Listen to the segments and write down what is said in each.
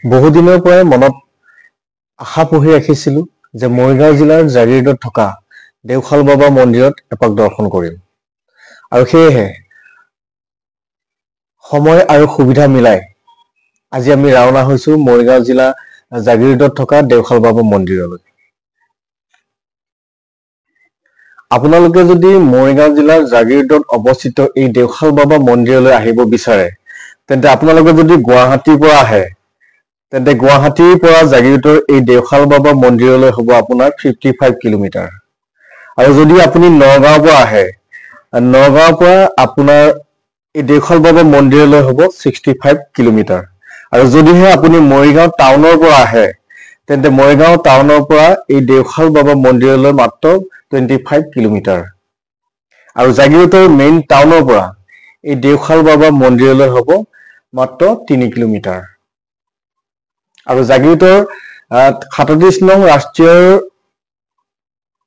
বহুদিনৰ পৰাই মনত আশা পুহি ৰাখিছিলোঁ যে মৰিগাঁও জিলাৰ জাগিৰোডত থকা দেওশাল বাবা মন্দিৰত এপাক দৰ্শন কৰিম। আৰু সেয়েহে সময় আৰু সুবিধা মিলাই আজি আমি ৰাওনা হৈছোঁ মৰিগাঁও জিলা জাগিৰোডত থকা দেওশাল বাবা মন্দিৰলৈ। আপোনালোকে যদি মৰিগাঁও জিলাৰ জাগিৰোডত অৱস্থিত এই দেওশাল বাবা মন্দিৰলৈ আহিব বিচাৰে, তেন্তে আপোনালোকে যদি গুৱাহাটীৰ পৰা আহে, তেন্তে গুৱাহাটীৰ পৰা জাগিৰোডৰ এই দেওশাল বাবা মন্দিৰলৈ হ'ব আপোনাৰ 55 কিলোমিটাৰ। আৰু যদি আপুনি নগাঁৱৰ পৰা আহে, নগাঁৱৰ পৰা আপোনাৰ এই দেওশাল বাবা মন্দিৰলৈ হ'ব 65 কিলোমিটাৰ। আৰু যদিহে আপুনি মৰিগাঁও টাউনৰ পৰা আহে, তেন্তে মৰিগাঁও টাউনৰ পৰা এই দেওশাল বাবা মন্দিৰলৈ মাত্ৰ 25 কিলোমিটাৰ। আৰু জাগিৰোডৰ মেইন টাউনৰ পৰা এই দেওশাল বাবা মন্দিৰলৈ হ'ব মাত্ৰ 3 কিলোমিটাৰ। আৰু জাগিৰোডৰ 37 নং ৰাষ্ট্ৰীয়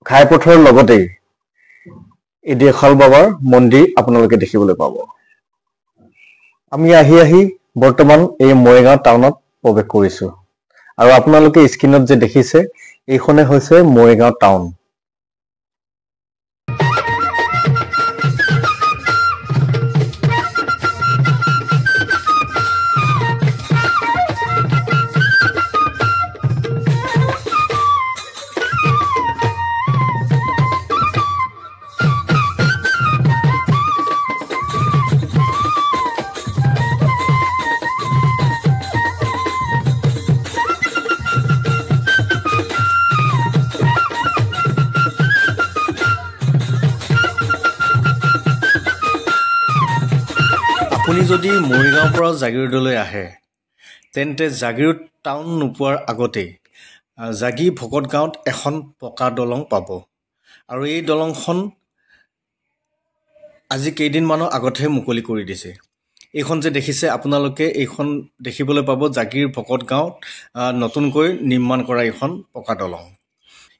ঘাইপথৰ লগতেই এই দেওশাল বাবাৰ মন্দিৰ আপোনালোকে দেখিবলৈ পাব। আমি আহি বৰ্তমান এই মৰিগাঁও টাউনত প্ৰৱেশ কৰিছোঁ। আৰু আপোনালোকে স্ক্ৰীনত যে দেখিছে, এইখনে হৈছে মৰিগাঁও টাউন। আপুনি যদি মৰিগাঁৱৰ পৰা জাগিৰোডলৈ আহে, তেন্তে জাগিৰোড টাউন নোপোৱাৰ আগতেই জাগি ভকত গাঁৱত এখন পকা দলং পাব। আৰু এই দলংখন আজি কেইদিনমানৰ আগতহে মুকলি কৰি দিছে। এইখন যে দেখিছে আপোনালোকে, এইখন দেখিবলৈ পাব জাগিৰ ভকত গাঁৱত নতুনকৈ নিৰ্মাণ কৰা এইখন পকা দলং।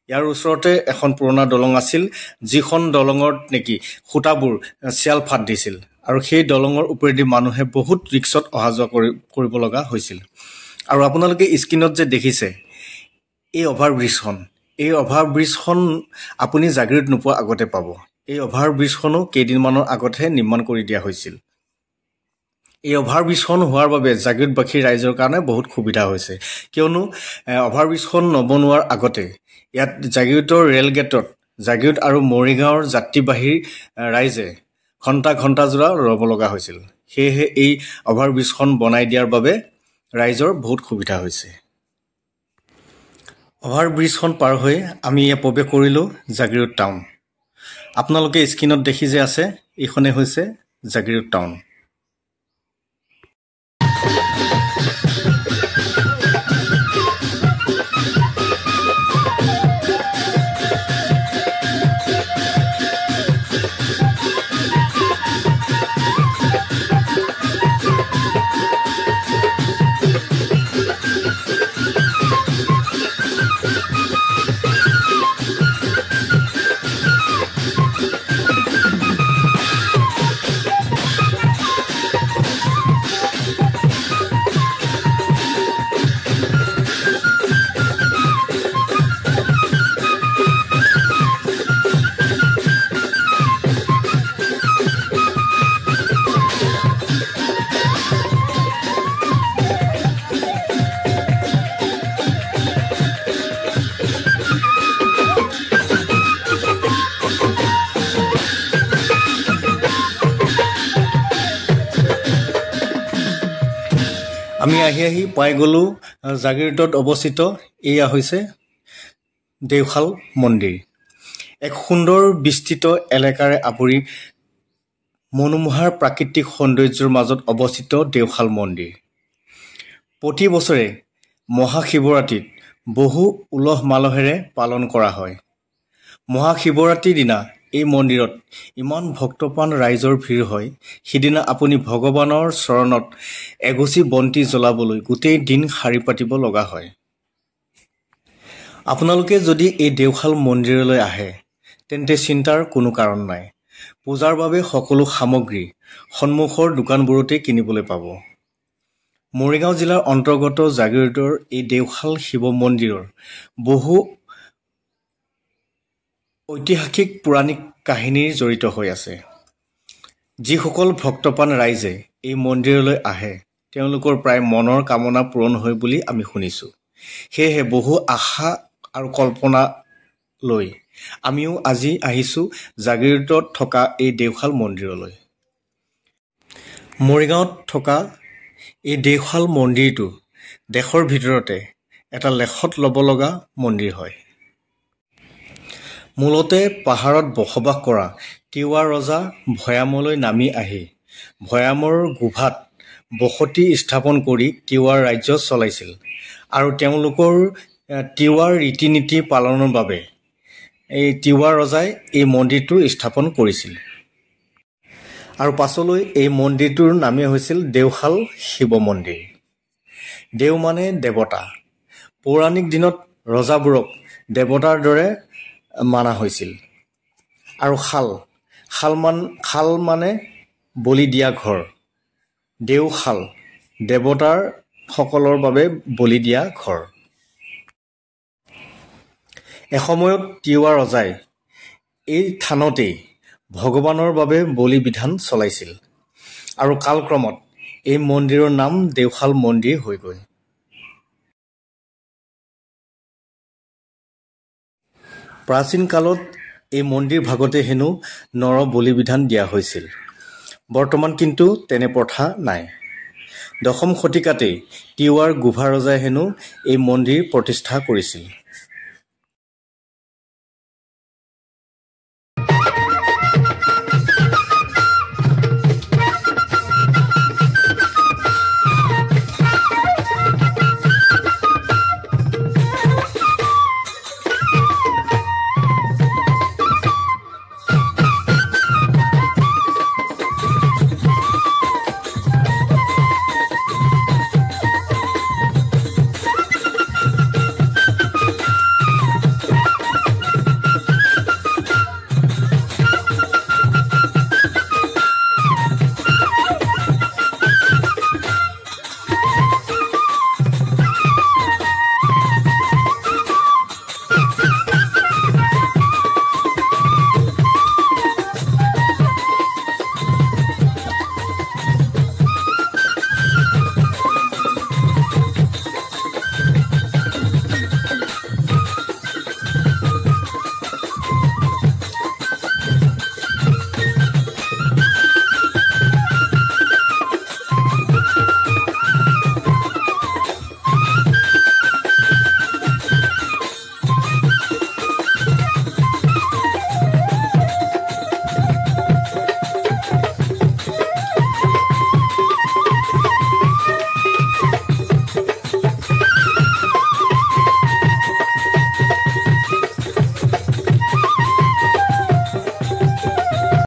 ইয়াৰ ওচৰতে এখন পুৰণা দলং আছিল, যিখন দলঙত নেকি খুঁটাবোৰ চিয়াল ফাট দিছিল। আৰু সেই দলঙৰ ওপৰেদি মানুহে বহুত ৰিক্সত অহা যোৱা কৰিব লগা হৈছিল। আৰু আপোনালোকে স্ক্ৰীনত যে দেখিছে এই অভাৰব্ৰিজখন আপুনি জাগিৰোড নোপোৱাৰ আগতে পাব। এই অভাৰব্ৰিজখনো কেইদিনমানৰ আগতহে নিৰ্মাণ কৰি দিয়া হৈছিল। এই অভাৰব্ৰিজখন হোৱাৰ বাবে জাগিৰোডবাসী ৰাইজৰ কাৰণে বহুত সুবিধা হৈছে, কিয়নো অভাৰব্ৰিজখন নবনোৱাৰ আগতে ইয়াত জাগিৰোডৰ ৰেল গেটত জাগিৰোড আৰু মৰিগাঁৱৰ যাত্ৰীবাহী ৰাইজে ঘণ্টা জোৰা ৰ'ব লগা হৈছিল। সেয়েহে এই অভাৰব্ৰিজখন বনাই দিয়াৰ বাবে ৰাইজৰ বহুত সুবিধা হৈছে। অভাৰব্ৰিজখন পাৰ হৈ আমি ইয়াত প্ৰৱেশ কৰিলোঁ জাগিৰোড টাউন। আপোনালোকে স্ক্ৰীনত দেখি যে আছে, এইখনে হৈছে জাগিৰোড টাউন। আমি আহি পাই গ'লোঁ জাগিৰোডত অৱস্থিত এয়া হৈছে দেওশাল মন্দিৰ। এক সুন্দৰ বিস্তৃত এলেকাৰে আৱৰি মনোমোহাৰ প্ৰাকৃতিক সৌন্দৰ্যৰ মাজত অৱস্থিত দেওশাল মন্দিৰ। প্ৰতি বছৰে মহাশিৱৰাত্ৰিত বহু উলহ মালহেৰে পালন কৰা হয়। মহাশিৱৰাত্ৰিৰ দিনা এই মন্দিৰত ইমান ভক্তপ্ৰাণ ৰাইজৰ ভিৰ হয়, সিদিনা আপুনি ভগৱানৰ চৰণত এগছি বন্তি জ্বলাবলৈ গোটেই দিন শাৰী পাতিব লগা হয়। আপোনালোকে যদি এই দেওশাল মন্দিৰলৈ আহে, তেন্তে চিন্তাৰ কোনো কাৰণ নাই। পূজাৰ বাবে সকলো সামগ্ৰী সন্মুখৰ দোকানবোৰতে কিনিবলৈ পাব। মৰিগাঁও জিলাৰ অন্তৰ্গত জাগিৰোডৰ এই দেওশাল শিৱ মন্দিৰৰ বহু ঐতিহাসিক পৌৰাণিক কাহিনীৰ জড়িত হৈ আছে। যিসকল ভক্তপ্ৰাণ ৰাইজে এই মন্দিৰলৈ আহে তেওঁলোকৰ প্ৰায় মনৰ কামনা পূৰণ হয় বুলি আমি শুনিছোঁ। সেয়েহে বহু আশা আৰু কল্পনা লৈ আমিও আজি আহিছোঁ জাগিৰোডত থকা এই দেওশাল মন্দিৰলৈ। মৰিগাঁৱত থকা এই দেওশাল মন্দিৰটো দেশৰ ভিতৰতে এটা লেখত ল'ব লগা মন্দিৰ হয়। মূলতে পাহাৰত বসবাস কৰা তিৱা ৰজা ভৈয়ামলৈ নামি আহি ভৈয়ামৰ গুভাত বসতি স্থাপন কৰি তিৱাৰ ৰাজ্য চলাইছিল আৰু তেওঁলোকৰ তিৱাৰ ৰীতি নীতি পালনৰ বাবে এই তিৱা ৰজাই এই মন্দিৰটো স্থাপন কৰিছিল আৰু পাছলৈ এই মন্দিৰটোৰ নামেই হৈছিল দেওশাল শিৱ মন্দিৰ। দেও মানে দেৱতা। পৌৰাণিক দিনত ৰজাবোৰক দেৱতাৰ দৰে মানা হৈছিল। আৰু শাল মানে বলি দিয়া ঘৰ। দেওশাল দেৱতাৰ সকলৰ বাবে বলি দিয়া ঘৰ। এসময়ত তিৱা ৰজাই এই থানতেই ভগৱানৰ বাবে বলি বিধান চলাইছিল আৰু কালক্ৰমত এই মন্দিৰৰ নাম দেওশাল মন্দিৰ হৈ গৈ। প্ৰাচীন কালত এই মন্দিৰ ভাগতে হেনো নৰ বলি বিধান দিয়া হৈছিল। বৰ্তমান কিন্তু তেনে প্ৰথা নাই। 10ম শতিকাতেই তিৱাৰ গুভা ৰজাই হেনো এই মন্দিৰ প্ৰতিষ্ঠা কৰিছিল।